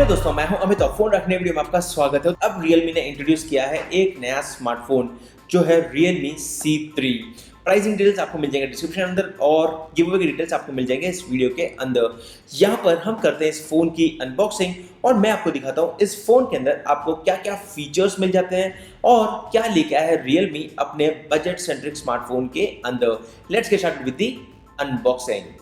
दोस्तों, मैं हूं अमित और फोन रखने वीडियो में आपका स्वागत है। अब Realme ने इंट्रोड्यूस किया है एक नया स्मार्टफोन जो है Realme C3। प्राइसिंग डिटेल्स आपको मिल जाएंगे डिस्क्रिप्शन अंदर और गिव अवे की डिटेल्स आपको मिल जाएंगे इस वीडियो के अंदर। यहाँ पर हम करते हैं इस फोन की अनबॉक्सिंग और मैं आपको दिखाता हूँ इस फोन के अंदर आपको क्या क्या फीचर्स मिल जाते हैं और क्या लेके आया है Realme अपने बजट सेंट्रिक स्मार्टफोन के अंदर। Let's get started with the unboxing.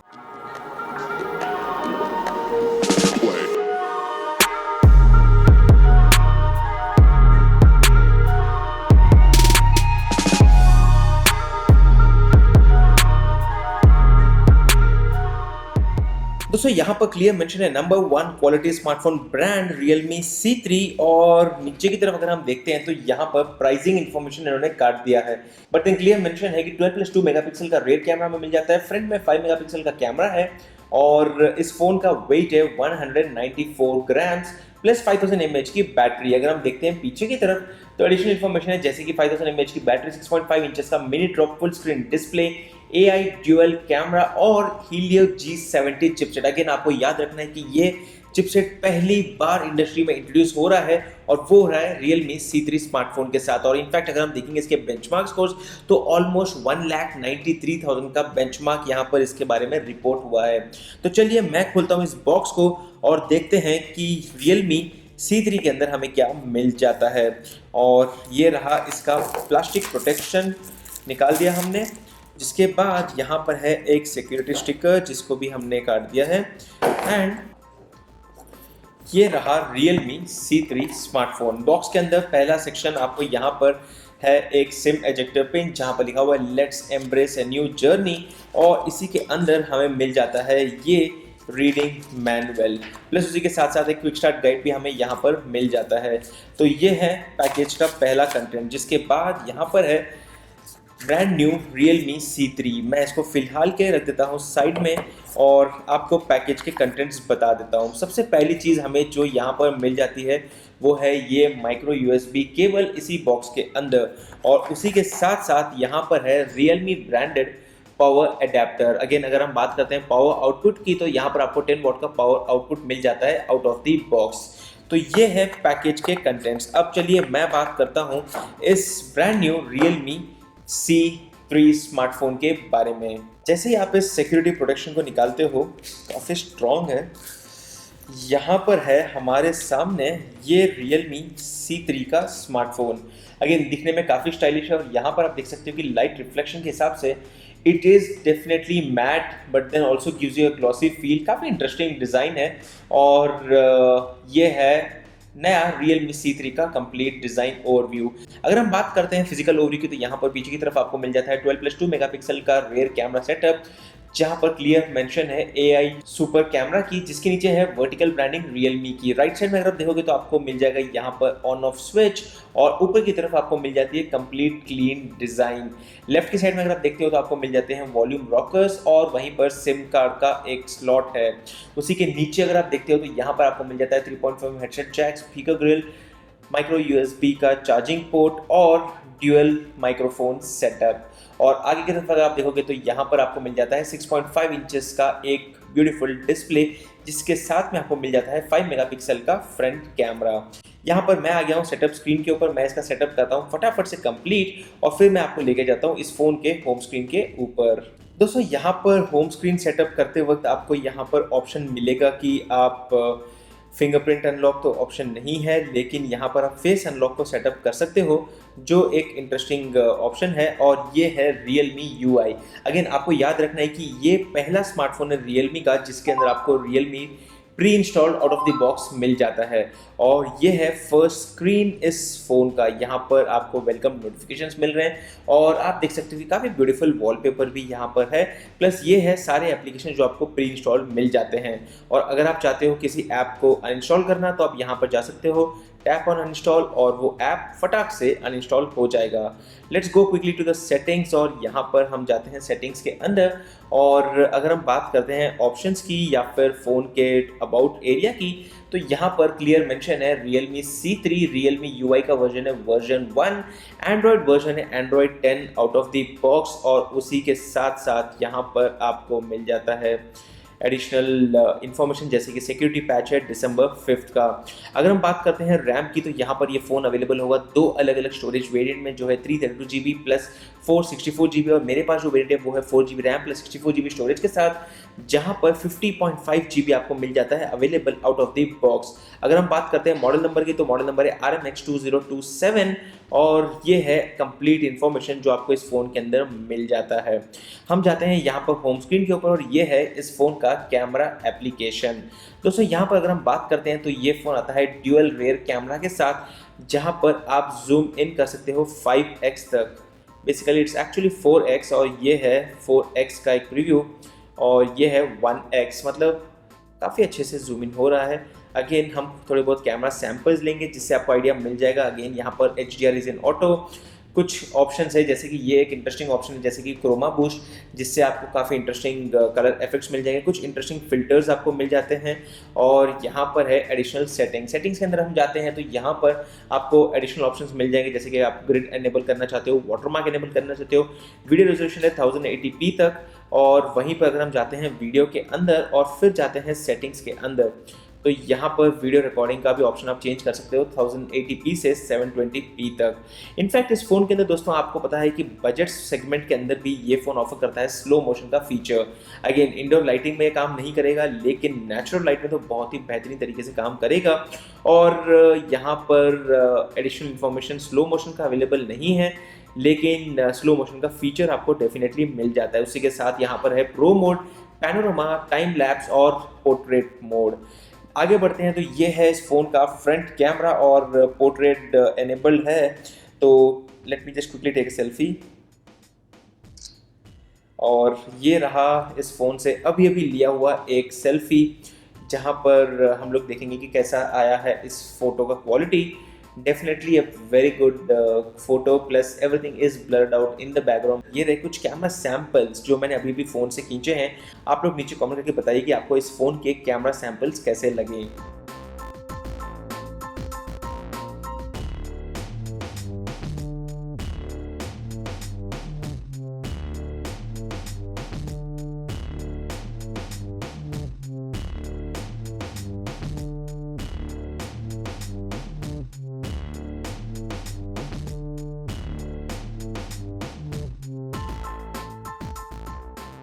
दोस्तों यहाँ पर क्लियर मेंशन है number 1 quality smartphone brand Realme C3 और नीचे की तरफ अगर हम देखते हैं तो यहाँ पर प्राइसिंग इंफॉर्मेशन इन्होंने काट दिया है। बट देन क्लियर मेंशन है कि 12+2 मेगापिक्सल का रेयर कैमरा में मिल जाता है, फ्रंट में 5 मेगापिक्सल का कैमरा है और इस फोन का वेट है 194 ग्राम्स प्लस 5000 mAh की बैटरी। अगर हम देखते हैं पीछे की तरफ तो एडिशनल इन्फॉर्मेशन है जैसे कि 5000 mAh की बैटरी, 6.5 इंचेस का mini drop full screen display, AI dual camera और Helio G70 चिपसेट। अगेन आपको याद रखना है कि ये चिपसेट पहली बार इंडस्ट्री में इंट्रोड्यूस हो रहा है और वो हो रहा है Realme C3 स्मार्टफोन के साथ। और इनफैक्ट अगर हम देखेंगे इसके बेंचमार्क स्कोर्स तो ऑलमोस्ट 1,93,000 का बेंचमार्क यहाँ पर इसके बारे में रिपोर्ट हुआ है। तो चलिए मैं खोलता हूँ इस बॉक्स को और देखते हैं कि Realme C3 के अंदर हमें क्या मिल जाता है। और ये रहा इसका प्लास्टिक प्रोटेक्शन, निकाल दिया हमने। जिसके बाद यहाँ पर है एक सिक्योरिटी स्टिकर जिसको भी हमने काट दिया है एंड ये रहा Realme C3 स्मार्टफोन। बॉक्स के अंदर पहला सेक्शन आपको यहाँ पर है एक सिम एजेक्टर पिन जहाँ पर लिखा हुआ है let's embrace a new journey और इसी के अंदर हमें मिल जाता है ये रीडिंग मैनुअल प्लस उसी के साथ साथ एक क्विक स्टार्ट गाइड भी हमें यहाँ पर मिल जाता है। तो ये है पैकेज का पहला कंटेंट। जिसके बाद यहाँ पर है ब्रांड न्यू Realme C3। मैं इसको फिलहाल के रख देता हूँ साइड में और आपको पैकेज के कंटेंट्स बता देता हूँ। सबसे पहली चीज़ हमें जो यहाँ पर मिल जाती है वो है ये माइक्रो USB केबल इसी बॉक्स के अंदर और उसी के साथ साथ यहाँ पर है Realme branded power adapter. Again अगर हम बात करते हैं पावर आउटपुट की तो यहाँ पर आपको 10 वॉट का पावर आउटपुट मिल जाता है आउट ऑफ द बॉक्स। तो ये है पैकेज के कंटेंट्स। अब चलिए मैं बात करता हूँ इस brand new Realme C3 smartphone के बारे में। जैसे ही आप इस सिक्योरिटी प्रोटेक्शन को निकालते हो काफ़ी स्ट्रॉन्ग है। यहाँ पर है हमारे सामने ये Realme C3 का स्मार्टफोन। अगेन दिखने में काफ़ी स्टाइलिश है और यहाँ पर आप देख सकते हो कि लाइट रिफ्लेक्शन के हिसाब से it is definitely matte but then also gives you a glossy feel. काफ़ी इंटरेस्टिंग डिज़ाइन है और ये है नया Realme C3 का कंप्लीट डिजाइन ओवरव्यू। अगर हम बात करते हैं फिजिकल ओवरव्यू की तो यहाँ पर पीछे की तरफ आपको मिल जाता है 12+2 मेगापिक्सल का रेयर कैमरा सेटअप जहाँ पर क्लियर मेंशन है AI सुपर कैमरा की, जिसके नीचे है वर्टिकल ब्रांडिंग Realme की। राइट साइड में अगर आप देखोगे तो आपको मिल जाएगा यहाँ पर ऑन ऑफ स्विच और ऊपर की तरफ आपको मिल जाती है कंप्लीट क्लीन डिजाइन। लेफ्ट की साइड में अगर आप देखते हो तो आपको मिल जाते हैं वॉल्यूम रॉकर्स और वहीं पर सिम कार्ड का एक स्लॉट है। उसी के नीचे अगर आप देखते हो तो यहाँ पर आपको मिल जाता है 3.5 headset jack, speaker grill, micro USB का चार्जिंग पोर्ट और ड्यूअल माइक्रोफोन सेटअप। और आगे की तरफ अगर आप देखोगे तो यहाँ पर आपको मिल जाता है 6.5 इंचेस का एक ब्यूटीफुल डिस्प्ले जिसके साथ में आपको मिल जाता है 5 मेगापिक्सल का फ्रंट कैमरा। यहाँ पर मैं आ गया हूँ सेटअप स्क्रीन के ऊपर। मैं इसका सेटअप करता हूँ फटाफट से कंप्लीट और फिर मैं आपको लेके जाता हूँ इस फोन के होम स्क्रीन के ऊपर। दोस्तों यहाँ पर होम स्क्रीन सेटअप करते वक्त आपको यहाँ पर ऑप्शन मिलेगा कि आप फिंगरप्रिंट अनलॉक तो ऑप्शन नहीं है लेकिन यहाँ पर आप फेस अनलॉक को सेटअप कर सकते हो जो एक इंटरेस्टिंग ऑप्शन है और ये है Realme UI। अगेन आपको याद रखना है कि ये पहला स्मार्टफोन है Realme का जिसके अंदर आपको Realme pre installed out of the box मिल जाता है और ये है फर्स्ट स्क्रीन इस फोन का। यहाँ पर आपको वेलकम नोटिफिकेशंस मिल रहे हैं और आप देख सकते हो कि काफ़ी ब्यूटीफुल वॉलपेपर भी यहाँ पर है। प्लस ये है सारे एप्लीकेशन जो आपको प्री इंस्टॉल मिल जाते हैं और अगर आप चाहते हो किसी ऐप को अनइंस्टॉल करना तो आप यहाँ पर जा सकते हो, टैप ऑन अनइंस्टॉल और वो ऐप फटाक से अनइंस्टॉल हो जाएगा। Let's go quickly to the settings और यहाँ पर हम जाते हैं सेटिंग्स के अंदर और अगर हम बात करते हैं ऑप्शंस की या फिर फ़ोन के अबाउट एरिया की तो यहाँ पर क्लियर मेंशन है Realme C3 Realme UI का वर्जन है वर्जन 1, एंड्रॉयड वर्जन है Android 10 out of the box और उसी के साथ साथ यहाँ पर आपको मिल जाता है एडिशनल इन्फॉर्मेशन जैसे कि सिक्योरिटी पैच है दिसंबर 5 का। अगर हम बात करते हैं रैम की, तो यहाँ पर ये फ़ोन अवेलेबल होगा दो अलग अलग स्टोरेज वेरिएंट में, जो है 332 GB प्लस 464 GB, और मेरे पास जो वेरिएंट है वो है 4 GB RAM plus 64 GB storage के साथ, जहाँ पर 50.5 GB आपको मिल जाता है available out of the box. अगर हम बात करते हैं मॉडल नंबर की, तो मॉडल नंबर है RMX2027, और ये है कंप्लीट इन्फॉर्मेशन जो आपको इस फ़ोन के अंदर मिल जाता है। हम जाते हैं यहाँ पर होम स्क्रीन के ऊपर, और ये है इस फ़ोन का कैमरा एप्लीकेशन। दोस्तों यहाँ पर अगर हम बात करते हैं तो ये फ़ोन आता है ड्यूअल रेयर कैमरा के साथ, जहाँ पर आप जूम इन कर सकते हो 5x तक। बेसिकली इट्स एक्चुअली 4x, और ये है 4x का एक प्रीव्यू, और ये है 1x, मतलब काफ़ी अच्छे से जूम इन हो रहा है। अगेन हम थोड़े बहुत कैमरा सैम्पल्स लेंगे जिससे आपको आइडिया मिल जाएगा। अगेन यहाँ पर HDR इज इन ऑटो, कुछ ऑप्शंस है जैसे कि ये एक इंटरेस्टिंग ऑप्शन है जैसे कि क्रोमा बूस्ट, जिससे आपको काफ़ी इंटरेस्टिंग कलर इफेक्ट्स मिल जाएंगे, कुछ इंटरेस्टिंग फिल्टर्स आपको मिल जाते हैं। और यहाँ पर है एडिशनल सेटिंग्स के अंदर हम जाते हैं तो यहाँ पर आपको एडिशनल ऑप्शंस मिल जाएंगे, जैसे कि आप ग्रिड एनेबल करना चाहते हो, वाटरमार्क एनेबल करना चाहते हो, वीडियो रेजोल्यूशन है 1080p तक, और वहीं पर अगर हम जाते हैं वीडियो के अंदर और फिर जाते हैं सेटिंग्स के अंदर, तो यहाँ पर वीडियो रिकॉर्डिंग का भी ऑप्शन आप चेंज कर सकते हो 1080p से 720p तक। इनफैक्ट इस फ़ोन के अंदर दोस्तों आपको पता है कि बजट सेगमेंट के अंदर भी ये फ़ोन ऑफर करता है स्लो मोशन का फीचर। अगेन इंडोर लाइटिंग में काम नहीं करेगा, लेकिन नेचुरल लाइट में तो बहुत ही बेहतरीन तरीके से काम करेगा। और यहाँ पर एडिशनल इन्फॉर्मेशन स्लो मोशन का अवेलेबल नहीं है, लेकिन स्लो मोशन का फीचर आपको डेफिनेटली मिल जाता है। उसी के साथ यहाँ पर है pro mode, panorama, time lapse और पोर्ट्रेट मोड। आगे बढ़ते हैं तो ये है इस फ़ोन का फ्रंट कैमरा, और पोर्ट्रेट एनेबल्ड है। तो let me just quickly take a selfie, और ये रहा इस फ़ोन से अभी अभी लिया हुआ एक सेल्फी, जहाँ पर हम लोग देखेंगे कि कैसा आया है इस फोटो का quality. Definitely a very good photo, plus everything is blurred out in the background. ये रहे कुछ कैमरा सैम्पल्स जो मैंने अभी भी फ़ोन से खींचे हैं। आप लोग नीचे कमेंट करके बताइए कि आपको इस फ़ोन के कैमरा सैम्पल्स कैसे लगे।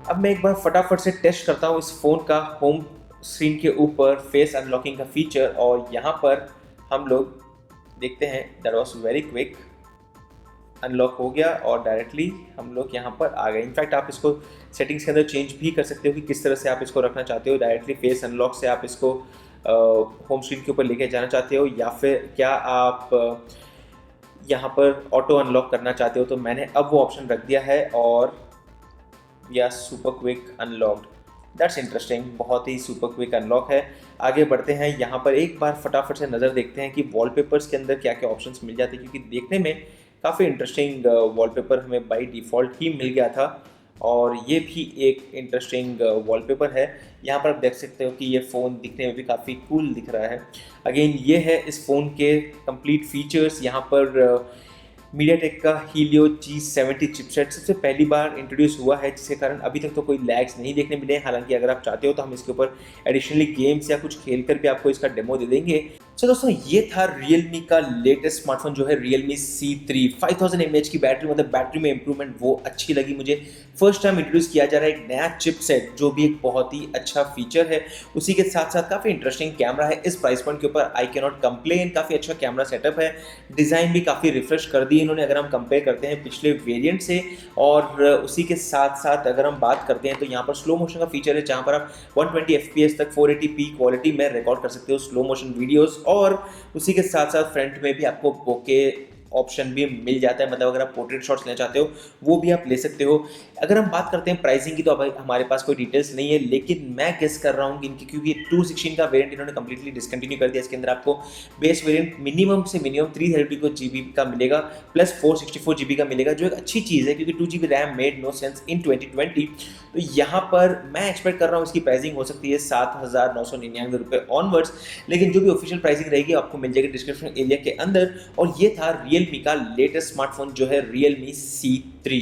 अब मैं एक बार फटाफट से टेस्ट करता हूँ इस फ़ोन का होम स्क्रीन के ऊपर फेस अनलॉकिंग का फीचर, और यहाँ पर हम लोग देखते हैं that was very quick, unlock हो गया और डायरेक्टली हम लोग यहाँ पर आ गए। इनफैक्ट आप इसको सेटिंग्स के अंदर चेंज भी कर सकते हो कि किस तरह से आप इसको रखना चाहते हो। डायरेक्टली फेस अनलॉक से आप इसको होम स्क्रीन के ऊपर लेके जाना चाहते हो, या फिर क्या आप यहाँ पर ऑटो अनलॉक करना चाहते हो। तो मैंने अब वो ऑप्शन रख दिया है, और या super quick unlocked, that's interesting, बहुत ही सुपर क्विक अनलॉक है। आगे बढ़ते हैं, यहाँ पर एक बार फटाफट से नज़र देखते हैं कि वॉलपेपर्स के अंदर क्या क्या ऑप्शंस मिल जाते हैं, क्योंकि देखने में काफ़ी इंटरेस्टिंग वॉलपेपर हमें बाय डिफ़ॉल्ट ही मिल गया था, और ये भी एक इंटरेस्टिंग वॉलपेपर है। यहाँ पर आप देख सकते हो कि ये फ़ोन दिखने में भी काफ़ी कूल दिख रहा है। अगेन ये है इस फ़ोन के कंप्लीट फीचर्स। यहाँ पर मीडियाटेक का हीलियो G70 चिपसेट सबसे पहली बार इंट्रोड्यूस हुआ है, जिसके कारण अभी तक तो कोई लैग्स नहीं देखने मिले। हालांकि अगर आप चाहते हो तो हम इसके ऊपर एडिशनली गेम्स या कुछ खेल कर भी आपको इसका डेमो दे देंगे। सो दोस्तों ये था Realme का लेटेस्ट स्मार्टफोन जो है Realme C3। 5000 mAh की बैटरी, मतलब बैटरी में इंप्रूवमेंट वो अच्छी लगी मुझे। फर्स्ट टाइम इंट्रोड्यूस किया जा रहा है एक नया चिपसेट, जो भी एक बहुत ही अच्छा फीचर है। उसी के साथ साथ काफ़ी इंटरेस्टिंग कैमरा है। इस प्राइस पॉइंट के ऊपर आई कैन नॉट कंप्लेन, काफ़ी अच्छा कैमरा सेटअप है। डिज़ाइन भी काफ़ी रिफ्रेश कर दी इन्होंने अगर हम कंपेयर करते हैं पिछले वेरिएंट से। और उसी के साथ साथ अगर हम बात करते हैं तो यहाँ पर स्लो मोशन का फीचर है, जहाँ पर आप 120 FPS तक 480p क्वालिटी में रिकॉर्ड कर सकते हो स्लो मोशन वीडियोस। और उसी के साथ साथ फ्रंट में भी आपको बोके ऑप्शन भी मिल जाता है, मतलब अगर आप पोर्ट्रेट शॉट्स लेना चाहते हो वो भी आप ले सकते हो। अगर हम बात करते हैं प्राइसिंग की, तो अब हमारे पास कोई डिटेल्स नहीं है, लेकिन मैं गेस कर रहा हूँ कि इनकी, क्योंकि 216 का वेरिएंट इन्होंने कंप्लीटली डिसकंटिन्यू कर दिया। इसके अंदर आपको बेस वेरिएंट मिनिमम से मिनिमम 332 GB का मिलेगा, प्लस 464 GB का मिलेगा, जो एक अच्छी चीज़ है, क्योंकि 2 GB RAM made no sense in 2020। तो यहाँ पर मैं एक्सपेक्ट कर रहा हूँ इसकी प्राइसिंग हो सकती है 7,999 रुपये ऑनवर्ड्स, लेकिन जो भी ऑफिशियल प्राइसिंग रहेगी आपको मिल जाएगी डिस्क्रिप्शन एरिया के अंदर। और ये था Realme का लेटेस्ट स्मार्टफोन जो है Realme C3।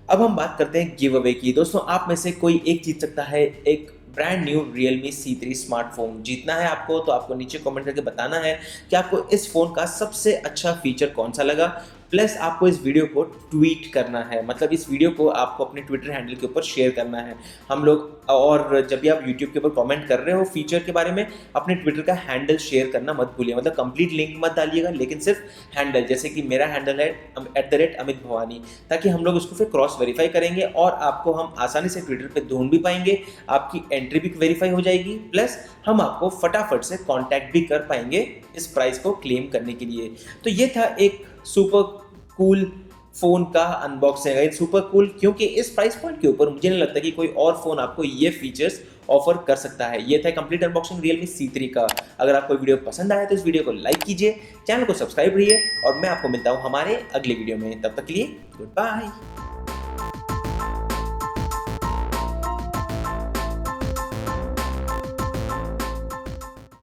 अब हम बात करते हैं गिव अवे की। दोस्तों आप में से कोई एक जीत सकता है एक brand new Realme C3 smartphone. जीतना है आपको तो आपको नीचे कमेंट करके बताना है कि आपको इस फ़ोन का सबसे अच्छा फीचर कौन सा लगा, प्लस आपको इस वीडियो को ट्वीट करना है, मतलब इस वीडियो को आपको अपने ट्विटर हैंडल के ऊपर शेयर करना है। हम लोग, और जब भी आप यूट्यूब के ऊपर कमेंट कर रहे हो फीचर के बारे में, अपने ट्विटर का हैंडल शेयर करना मत भूलिए, मतलब कंप्लीट लिंक मत डालिएगा, लेकिन सिर्फ हैंडल, जैसे कि मेरा हैंडल है @अमित भवानी, ताकि हम लोग उसको फिर क्रॉस वेरीफाई करेंगे और आपको हम आसानी से ट्विटर पे ढूंढ भी पाएंगे, आपकी एंट्री भी वेरीफाई हो जाएगी, प्लस हम आपको फटाफट से कांटेक्ट भी कर पाएंगे इस प्राइस को क्लेम करने के लिए। तो ये था एक सुपर कूल फोन का अनबॉक्सिंग। सुपर कूल क्योंकि इस प्राइस पॉइंट के ऊपर मुझे नहीं लगता कि कोई और फोन आपको ये फीचर्स ऑफर कर सकता है। ये था कंप्लीट अनबॉक्सिंग Realme C3 का। अगर आपको वीडियो पसंद आया तो इस वीडियो को लाइक कीजिए, चैनल को सब्सक्राइब करिए और मैं आपको मिलता हूं हमारे अगले वीडियो में। तब तक के लिए गुड बाय।